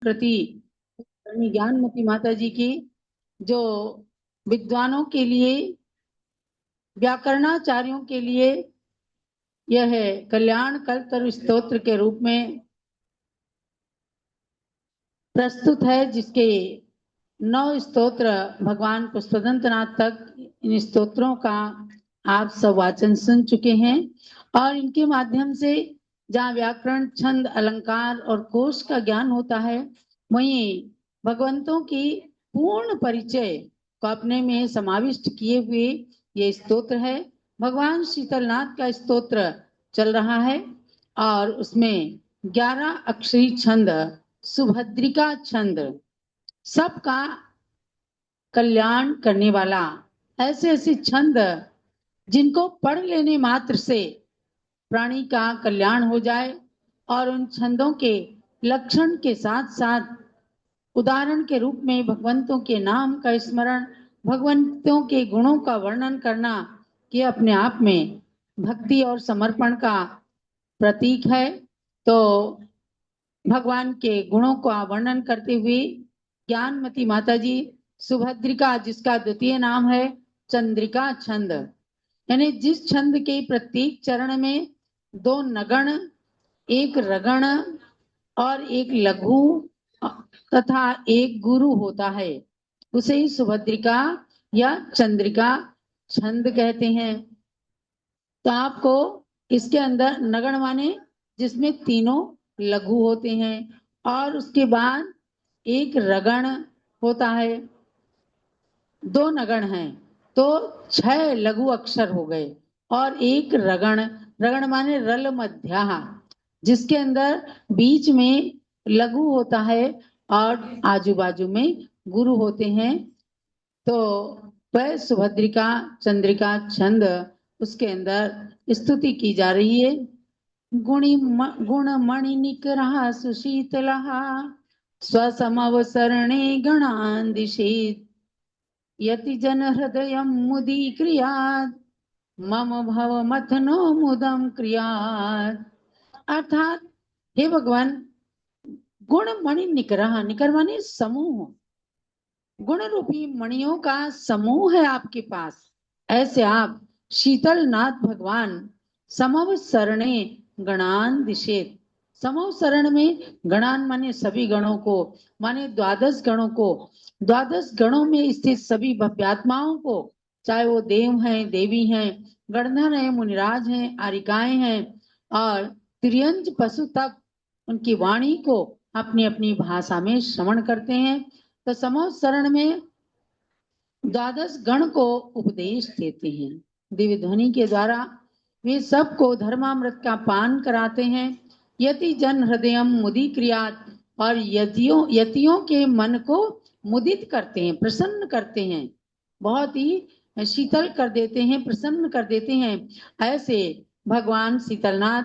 कृति ज्ञानमती माता जी की, जो विद्वानों के लिए, व्याकरणाचार्यों के लिए यह है कल्याण कल्पतरु स्तोत्र के रूप में प्रस्तुत है, जिसके 9 स्तोत्र भगवान पुष्पदंतनाथ तक इन स्तोत्रों का आप सब वाचन सुन चुके हैं। और इनके माध्यम से जहाँ व्याकरण, छंद, अलंकार और कोश का ज्ञान होता है, वहीं भगवंतों की पूर्ण परिचय को अपने में समाविष्ट किए हुए ये स्तोत्र है। भगवान शीतलनाथ का स्तोत्र चल रहा है और उसमें 11 अक्षरी छंद, सुभद्रिका छंद, सबका कल्याण करने वाला, ऐसे ऐसे छंद जिनको पढ़ लेने मात्र से प्राणी का कल्याण हो जाए, और उन छंदों के लक्षण के साथ साथ उदाहरण के रूप में भगवंतों के नाम का स्मरण, भगवंतों के गुणों का वर्णन करना, ये अपने आप में भक्ति और समर्पण का प्रतीक है। तो भगवान के गुणों का वर्णन करते हुए ज्ञानमती माता जी सुभद्रिका, जिसका द्वितीय नाम है चंद्रिका छंद, यानी जिस छंद के प्रत्येक चरण में 2 नगण, 1 रगण और 1 लघु तथा 1 गुरु होता है, उसे ही सुभद्रिका या चंद्रिका छंद कहते हैं। तो आपको इसके अंदर नगण माने जिसमें तीनों लघु होते हैं, और उसके बाद 1 रगण होता है, 2 नगण हैं तो 6 लघु अक्षर हो गए, और 1 रगण, रगण माने रल मध्या, जिसके अंदर बीच में लघु होता है और आजू बाजू में गुरु होते हैं। तो वह सुभद्रिका चंद्रिका छंद, उसके अंदर स्तुति की जा रही है। गुण मणि निकरा सुशीतला स्वसमवसरणे गणान् दिशेत् यति जन हृदय मुदीक्रियात् मम भव मथनो मुदम क्रियात्। अर्थात हे भगवान, गुण मणि निकरा, निकर माने समूह, गुण रूपी मणियों का समूह है आपके पास। ऐसे आप शीतलनाथ भगवान समव सरणे गणान दिशेत, समव शरण में गणान माने सभी गणों को, माने 12 गणों को, 12 गणों में स्थित सभी भव्यात्माओं को, चाहे वो देव हैं, देवी हैं, गणधर हैं, मुनिराज हैं, आरिकाएं हैं और त्रियंज पशु तक उनकी वाणी को अपनी अपनी भाषा में श्रवण करते हैं। तो समूह शरण में 12 गण को उपदेश देते हैं, दिव्य ध्वनि के द्वारा वे सबको धर्मामृत का पान कराते हैं। यति जन हृदयम मुदीक्रियात्, और यतियों के मन को मुदित करते हैं, प्रसन्न करते हैं, बहुत ही शीतल कर देते हैं, प्रसन्न कर देते हैं। ऐसे भगवान शीतलनाथ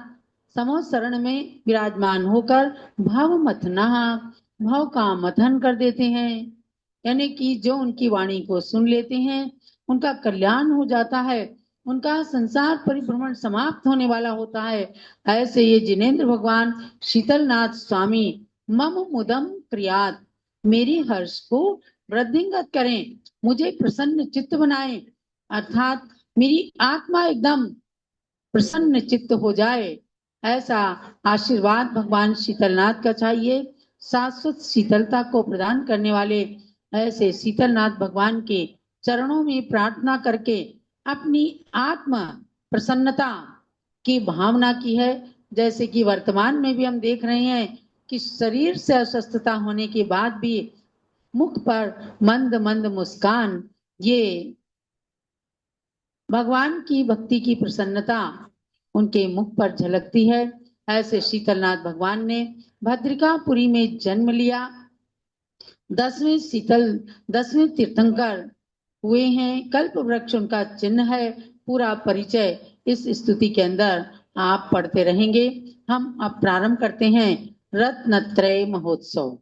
समूह शरण में विराजमान होकर भाव मथना, भाव का मथन कर देते हैं, यानी कि जो उनकी वाणी को सुन लेते हैं उनका कल्याण हो जाता है, उनका संसार परिभ्रमण समाप्त होने वाला होता है। ऐसे ये जिनेन्द्र भगवान शीतलनाथ स्वामी मम मुदम क्रियात, मेरी हर्ष को वृद्धिंगत करें, मुझे प्रसन्न चित्त बनाए, अर्थात मेरी आत्मा एकदम प्रसन्न चित्त हो जाए, ऐसा आशीर्वाद भगवान शीतलनाथ का चाहिए। शाश्वत शीतलता को प्रदान करने वाले ऐसे शीतलनाथ भगवान के चरणों में प्रार्थना करके अपनी आत्मा प्रसन्नता की भावना की है। जैसे कि वर्तमान में भी हम देख रहे हैं कि शरीर से अस्वस्थता होने के बाद भी मुख पर मंद मंद मुस्कान, ये भगवान की भक्ति की प्रसन्नता उनके मुख पर झलकती है। ऐसे शीतलनाथ भगवान ने भद्रिकापुरी में जन्म लिया, 10वें तीर्थंकर हुए हैं, कल्प वृक्ष उनका चिन्ह है। पूरा परिचय इस स्तुति के अंदर आप पढ़ते रहेंगे। हम अब प्रारंभ करते हैं रत्नत्रय महोत्सव।